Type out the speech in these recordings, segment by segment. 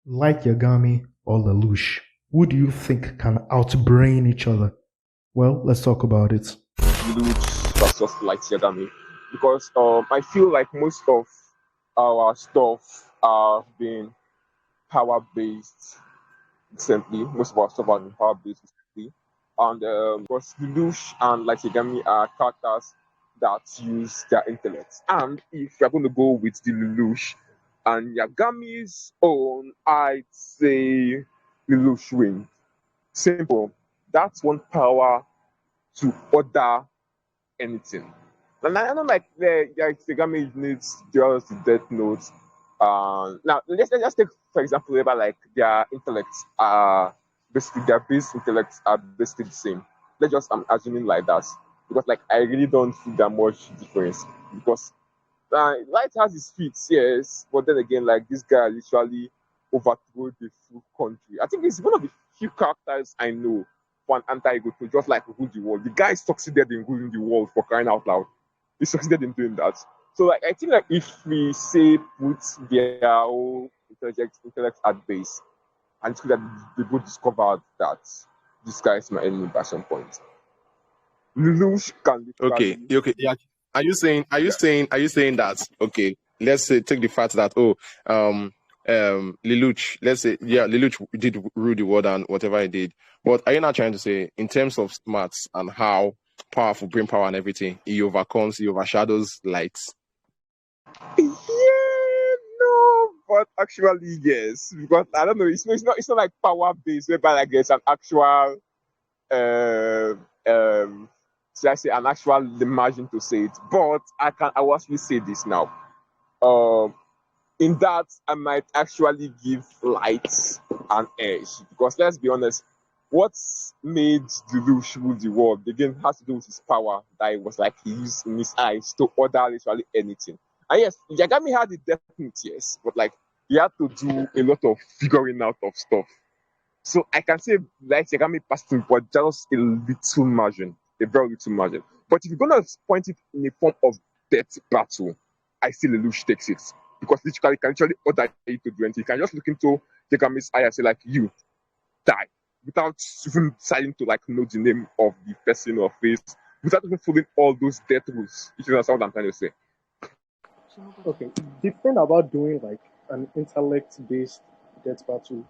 Like Yagami or Lelouch, who do you think can outbrain each other? Well, let's talk about it. Lelouch versus Light Yagami, because I feel like most of our stuff are being power based recently. Most of our stuff are being power based recently, and because Lelouch and Light Yagami are characters that use their intellect. And if you're going to go with the Lelouch and Yagami's own, I'd say Lelouch wins. Simple. That's one power to order anything. And I don't like the Yagami needs just the death notes. Now let's take for example whether like their intellects are basically their base intellects are basically the same. Let's just I'm assuming like that because like I really don't see that much difference because Light has his feet, yes, but then again, like this guy literally overthrew the full country. I think he's one of the few characters I know for an anti-ego to just like rule the world. The guy succeeded in ruling the world for crying out loud. He succeeded in doing that. So like I think like if we say put their own intellect at base and that they both discovered that this guy is my enemy by some point. Lelouch can Okay, literally okay, yeah. Are you saying that? Okay, let's say take the fact that Lelouch, let's say Lelouch did rule the world and whatever he did, but are you not trying to say in terms of smarts and how powerful brain power and everything, he overshadows lights? Yeah, no, but actually yes, because I don't know. It's not like power based, whereby like there's an actual uh, um, should I say an actual margin to say it. But I will actually say this now. Um, in that I might actually give light an edge because let's be honest, what made Lelouch rule the world again has to do with his power that it was like he used in his eyes to order literally anything. And yes, Yagami had the definite yes, but like he had to do a lot of figuring out of stuff. So I can say like Yagami passed him, but just a little margin, a very little margin. But if you're gonna point it in a form of death battle, I still Lelouch takes it because literally can literally order you to do anything. You can just look into Yagami's eye and say like you die without even deciding to like know the name of the person or face, without even following all those death rules. If you understand what I'm trying to say. Okay, the thing about doing like an intellect-based death battle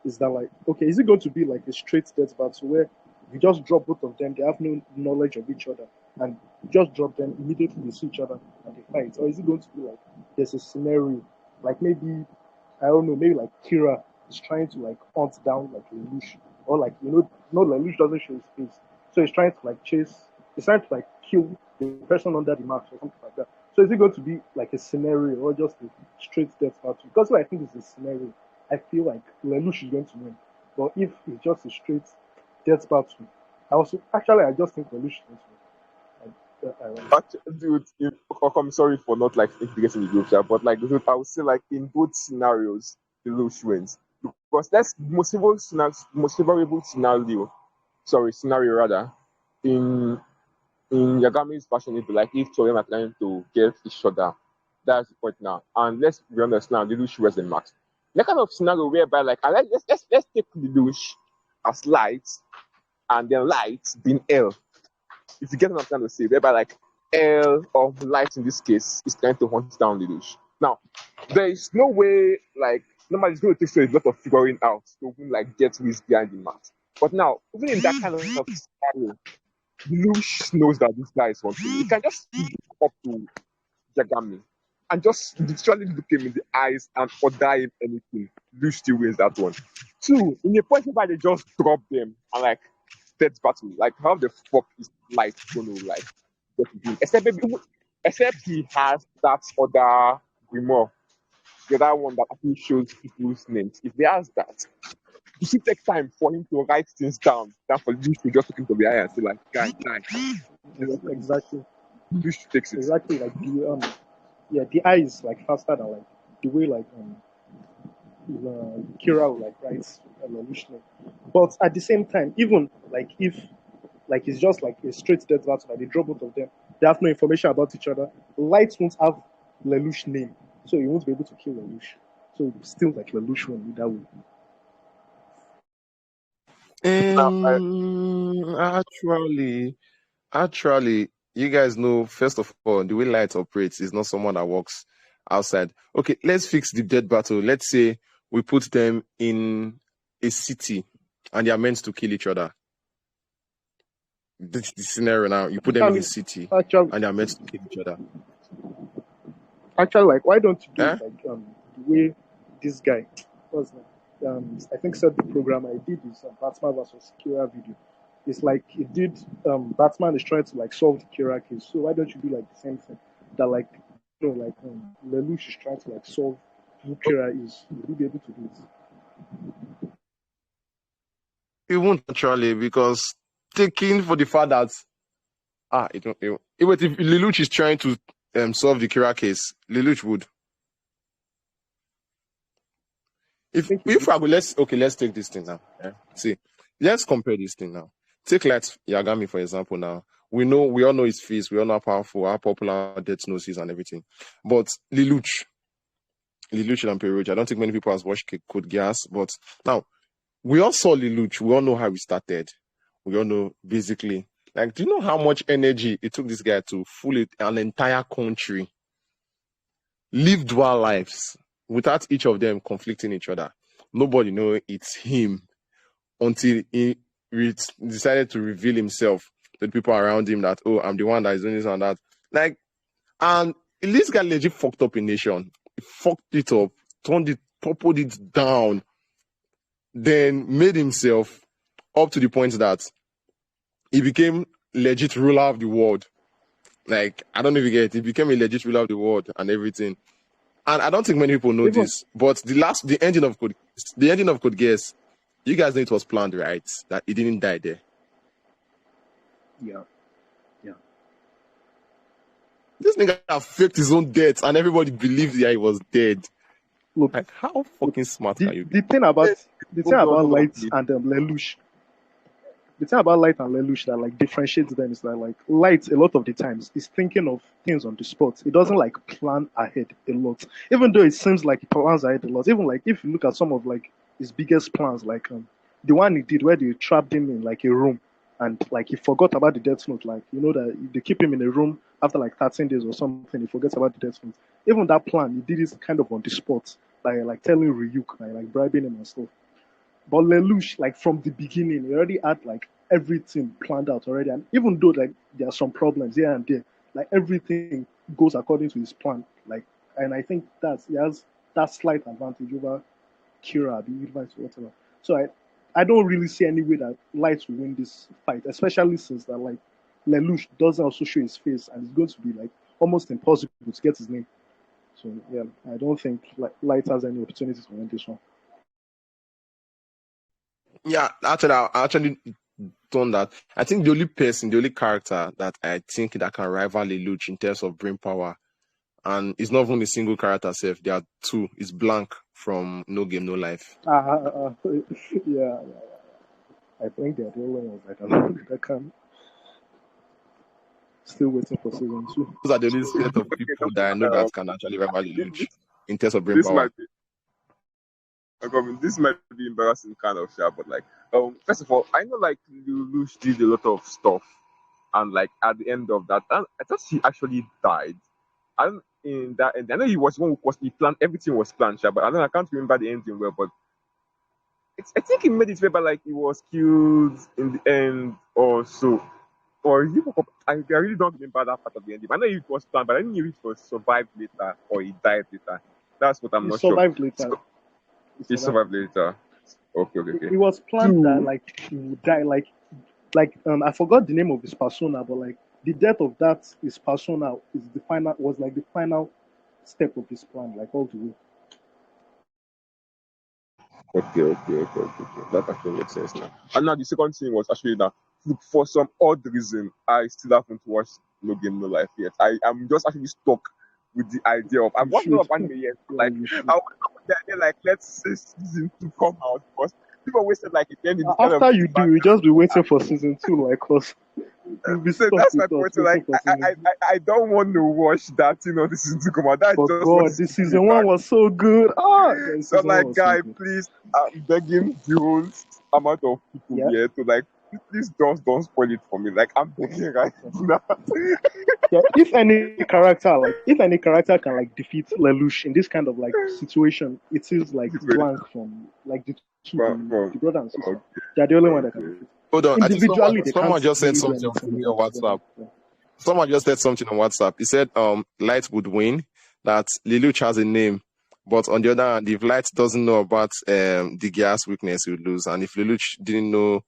is that like, okay, is it going to be like a straight death battle where you just drop both of them, they have no knowledge of each other, and you just drop them immediately they see each other and they fight, or is it going to be like there's a scenario, like maybe I don't know, maybe like Kira is trying to like hunt down like Lelouch, or like no Lelouch doesn't show his face, so he's trying to like he's trying to like kill the person under the mask or something like that. So is it going to be like a scenario or just a straight death battle? Because what I think is a scenario, I feel like Lelouch is going to win. But if it's just a straight death battle, I just think Lelouch is going to win. Actually, dude, I'm sorry for not like integrating the group chat, but like dude, I would say like in both scenarios, the Lelouch wins because that's most favorable scenario. Sorry, scenario rather. In in Yagami's version, it'd be like if two of them are trying to get each other. That's the point now. And let's be honest now, Lelouch wears the max. That kind of scenario whereby like and let's take Lelouch as light and then light being L. If you get what I'm trying to say, whereby like L of light in this case is trying to hunt down Lelouch. Now, there is no way like normally it's going to take a lot of figuring out to even like get who is behind the mask. But now, even in that kind of scenario, Lelouch knows that this guy is hunting. He can just look up to Yagami and just literally look him in the eyes and order him anything. Lelouch still wins that one. Two, in a point where they just drop them and like death battle, like how the fuck is light gonna like get to him? Except he has that other grimoire, the other one that actually shows people's names. If he has that, it should take time for him to write things down than for Lelouch to just look into the eye and say like, guy, guy. Exactly, Lelouch takes it. exactly. Like the eye is like faster than like the way like Kira will like writes Lelouch name. But at the same time, even like if like it's just like a straight death battle, like they draw both of them, they have no information about each other. Light won't have Lelouch name, so he won't be able to kill Lelouch. So still like Lelouch will be that way. Actually, you guys know, first of all, the way light operates is not someone that walks outside. Okay, let's fix the dead battle. Let's say we put them in a city and they are meant to kill each other. This is the scenario now. You put them in a city Actually, and they are meant to kill each other. like, why don't you do Eh? it like the way this guy was I think said the program I did is Batman versus Kira video. It's like it did Batman is trying to like solve the Kira case. So why don't you do like the same thing? That like like Lelouch is trying to like solve who Kira is. Will you be able to do it? It won't actually, because taking for the fact that if Lelouch is trying to solve the Kira case, Lelouch would. If I go, let's take this thing now. Yeah? See, let's compare this thing now. Take like Yagami, for example. Now we all know his face, we all know how powerful, how popular Death Note is and everything. But Lelouch and Peruge, I don't think many people has watched Code Geass, but now we all saw Lelouch, we all know how he started. We all know basically, like, do you know how much energy it took this guy to fool an entire country, live dual lives without each of them conflicting each other? Nobody know it's him until he decided to reveal himself to the people around him that, oh, I'm the one that is doing this and that. Like, and this guy legit fucked up a nation. He fucked it up, toppled it down, then made himself up to the point that he became legit ruler of the world. Like, I don't know if you get it. He became a legit ruler of the world and everything. And I don't think many people know this, but the ending of Code Geass, you guys know it was planned, right? That he didn't die there. Yeah. This nigga faked his own death, and everybody believed that he was dead. Look, like, how fucking smart can you be? The thing about Light and Lelouch, the thing about Light and Lelouch that like differentiates them is that like Light a lot of the times is thinking of things on the spot. It doesn't like plan ahead a lot, even though it seems like he plans ahead a lot. Even like if you look at some of like his biggest plans, like the one he did where they trapped him in like a room and like he forgot about the Death Note. Like that they keep him in a room after like 13 days or something. He forgets about the Death Note. Even that plan, he did it kind of on the spot, like telling Ryuk, like bribing him and stuff. But Lelouch, like from the beginning, he already had like everything planned out already. And even though like there are some problems here and there, like everything goes according to his plan. Like, and I think he has that slight advantage over Kira, the advice or whatever. So I don't really see any way that Light will win this fight, especially since that like Lelouch doesn't also show his face and it's going to be like almost impossible to get his name. So yeah, I don't think Light has any opportunity to win this one. Yeah, I actually done that. I think the only character that I think that can rival Lelouch in terms of brain power, and it's not even a single character self, there are two. It's Blank from No Game No Life. Yeah. I think they're the only ones that can. Still waiting for season 2. Those are the only set of people that I know that can actually rival Lelouch in terms of brain power. This might be embarrassing kind of shit, but like, first of all, I know like Lelouch did a lot of stuff, and like at the end of that, I thought he actually died. And in that end, I know he was one who he planned, everything was planned, but I can't remember the ending well, but I think he made it way, but like he was killed in the end or so. Or he woke up. I really don't remember that part of the ending. I know it was planned, but I didn't know if it was survived later or he died later. That's what I'm not sure. He survived later. Okay. It was planned that like he would die. Like I forgot the name of his persona, but like the death of his persona was like the final step of his plan, like all the way. Okay. That actually makes sense now. And now the second thing was actually that for some odd reason, I still haven't watched No Game No Life yet. I'm just actually stuck with the idea of I've watched a lot of anime yet. Like I want the idea like let's say season 2 come out because people wasted like it. After you do, you just be waiting for season 2, like us. You'll be So stuck that's my with us point. So waiting like, for season two. I don't want to watch that. This is to come out. That's But just what God, is this keeping me season one back. was so good. The So I'm season one like, was so guy, good. please, I'm begging the whole amount of people Yeah. here to like, please just don't spoil it for me. Like, I'm begging right now. Yeah, if any character can like defeat Lelouch in this kind of like situation, it is like Situation blank from like the two, from the brother and sister. okay, They are the only one that can okay. defeat. Hold on. I think Individually, they someone can't just said really do something to anything me on against WhatsApp. them. Yeah. Someone just said something on WhatsApp. He said Light would win, that Lelouch has a name. But on the other hand, if Light doesn't know about the gas weakness, he would lose. And if Lelouch didn't know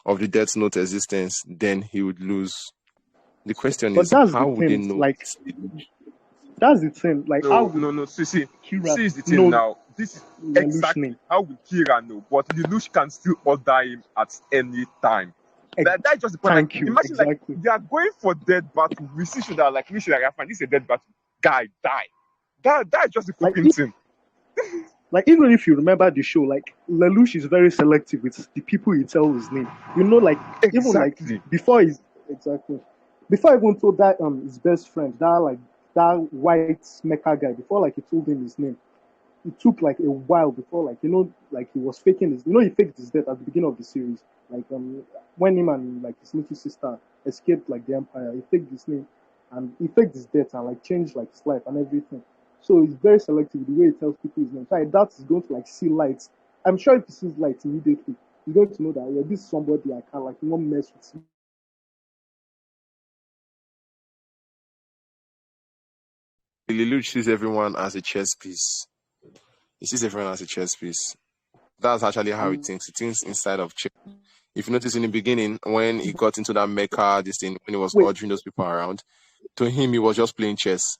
of the Death Note existence, then he would lose. The question But is, that's the how would they thing. know Like it's Lelouch? that's the thing. Like how No, would no, no. Kira See is the thing know now. This is Lelouch exactly name? how will Kira know, but Lelouch can still order him at any time. That's just the point. Like, Thank you. imagine like Exactly. they are going for dead battle. We see should like we should like fine. This is a dead battle. Guy die. That's just the Like fucking thing. Like even if you remember the show, like Lelouch is very selective with the people he tells his name. Like even like Exactly. before he's exactly before I even told that his best friend, that white mecha guy, before like he told him his name, it took like a while before like like he was faking his he faked his death at the beginning of the series. Like when him and like his little sister escaped like the Empire, he faked his name and he faked his death and like changed like his life and everything. So he's very selective with the way he tells people his name. So I doubt he's going to like see lights. I'm sure if he sees lights immediately, he's going to know that yeah, this is somebody I can like not mess with. Lelouch sees everyone as a chess piece. He sees everyone as a chess piece. That's actually how he And thinks. He thinks inside of chess. If you notice in the beginning, when he got into that mecha, this thing, when he was wait, ordering those people around, to him, he was just playing chess.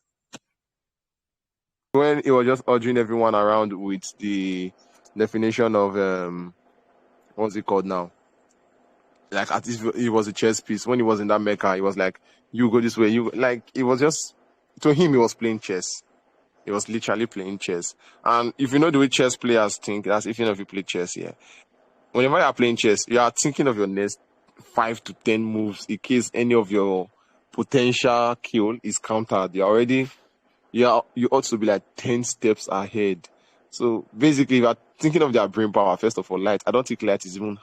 When he was just ordering everyone around with the definition of, what's it called now? Like, at least he was a chess piece. When he was in that mecha, he was like, you go this way. It was just, to him, he was playing chess. He was literally playing chess. And if you know the way chess players think, that's if you know if you play chess, yeah. Whenever you are playing chess, you are thinking of your next 5 to 10 moves in case any of your potential kill is countered. You ought to be like 10 steps ahead. So basically, if you are thinking of their brain power, first of all, Light, I don't think Light is even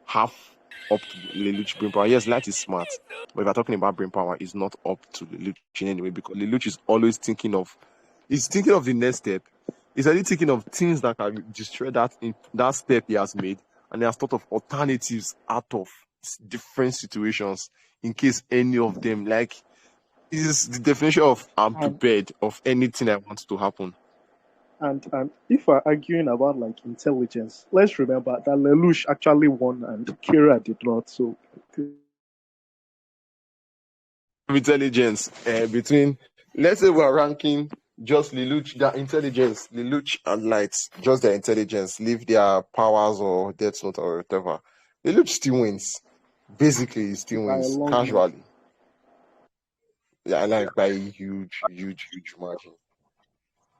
half up to Lelouch brain power. Yes, Light is smart, but if you're talking about brain power, it's not up to Lelouch in any way, because Lelouch is always thinking of the next step. He's already thinking of things that can destroy that step he has made, and he has thought of alternatives out of different situations in case any of them, like, is the definition of I'm and prepared of anything that wants to happen. and if we're arguing about like intelligence, let's remember that Lelouch actually won and Kira did not. So Intelligence between, let's say we're ranking just Lelouch, their intelligence, Lelouch and Lights, just their intelligence, leave their powers or death note or whatever. Lelouch still wins. Basically, he still by a wins long margin. casually. Yeah, like by a huge, huge, huge margin.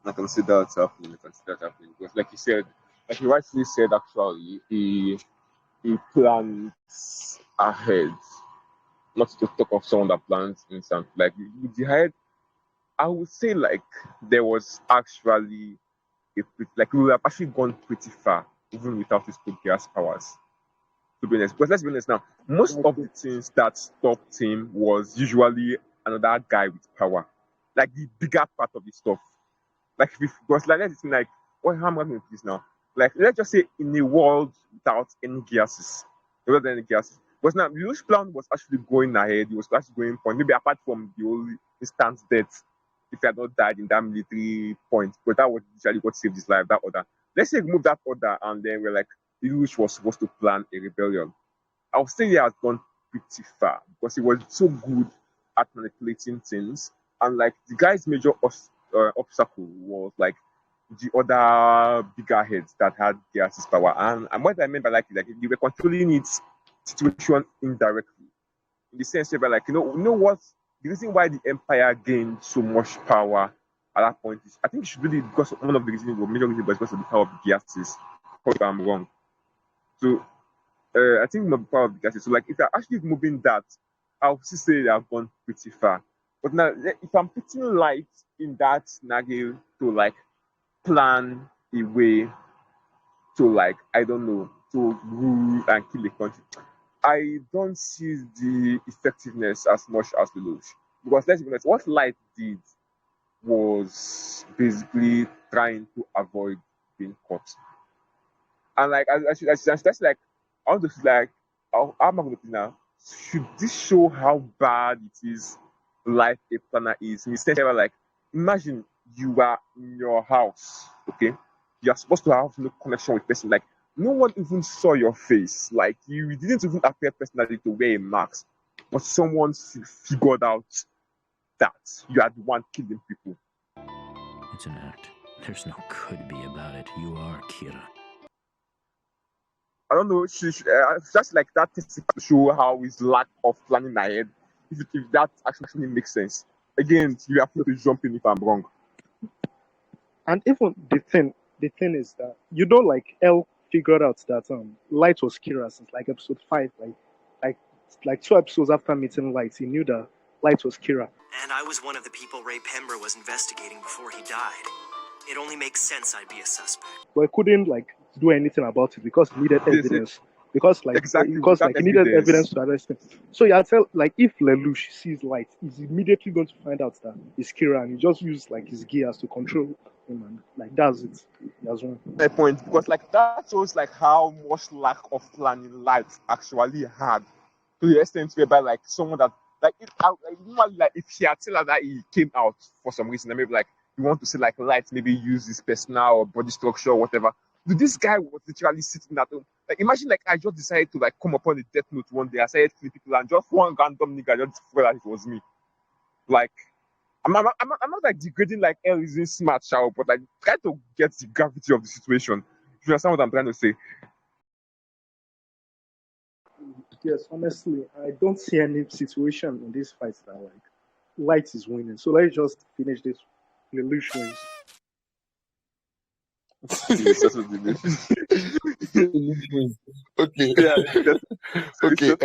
I can see that happening. I can see that happening because, like you said, like you rightfully said, actually, he plans ahead. Not to talk of someone that plans instant. Like with the head, I would say like there was actually like we would have actually gone pretty far even without his gas powers. To be honest, because let's be honest now, most of the Exactly. things that stopped him was usually another guy with power, like the bigger part of the stuff. Like because like let's like what how am I going to this now? Like let's just say in a world without any gases, without any gases. Because now Lelouch's plan was actually going ahead. He was actually going point. Maybe apart from the whole instant death, if he had not died in that military point, because that was usually what saved his life. That order. Let's say remove that order, and then we're like Lelouch was supposed to plan a rebellion. I would say he has gone pretty far because he was so good at manipulating things, and like the guy's major obstacle was like the other bigger heads that had gases power. And what I meant by like they were controlling its situation indirectly, in the sense where like what the reason why the empire gained so much power at that point is I think it should really because one of the reasons, or major reason, was because of the power of the gases. If I'm wrong. So I think the power of the gases. So like if you're actually moving that I'll still say they have gone pretty far. But now, if I'm putting light in that scenario to like plan a way to like I don't know to rule and kill a country, I don't see the effectiveness as much as Lelouch. Because let's be honest, what light did was basically trying to avoid being caught. And like that's like I want to feel like how am I going to now? Should this show how bad it is life a planner is? In the sense where like imagine you are in your house, okay? You're supposed to have no connection with person, like no one even saw your face, like you didn't even appear personally to wear a mask, but someone figured out that you are the one killing people. It's an act. There's no could be about it. You are Kira. I don't know. Just like that to show how his lack of planning ahead. If that actually makes sense. Again, you have to jump in if I'm wrong. And even the thing is that you know, like L figured out that Light was Kira since like episode 5, like 2 episodes after meeting Light, he knew that Light was Kira. And I was one of the people Ray Pember was investigating before he died. It only makes sense I'd be a suspect. But he couldn't like do anything about it because he needed evidence. Because like exactly because like he needed evidence to arrest him. So yeah, tell like if Lelouch sees Light, he's immediately going to find out that it's Kira, and he just used like his gears to control him, and like that's it. That's one. My point, because like that shows like how much lack of planning Light actually had, to the extent whereby like someone that like if he had told her that he came out for some reason, and maybe like you want to say like Light maybe use his personal or body structure or whatever. This guy was literally sitting at home. Like imagine like I just decided to like come upon the death note one day. I started killing people and just one random nigga just forgot that it was me. Like I'm not like degrading like L is in smart shower, but like try to get the gravity of the situation. If you understand what I'm trying to say. Yes, honestly, I don't see any situation in this fight that like Light is winning. So let's just finish this. Lelouch wins. Okay. Yeah. Okay.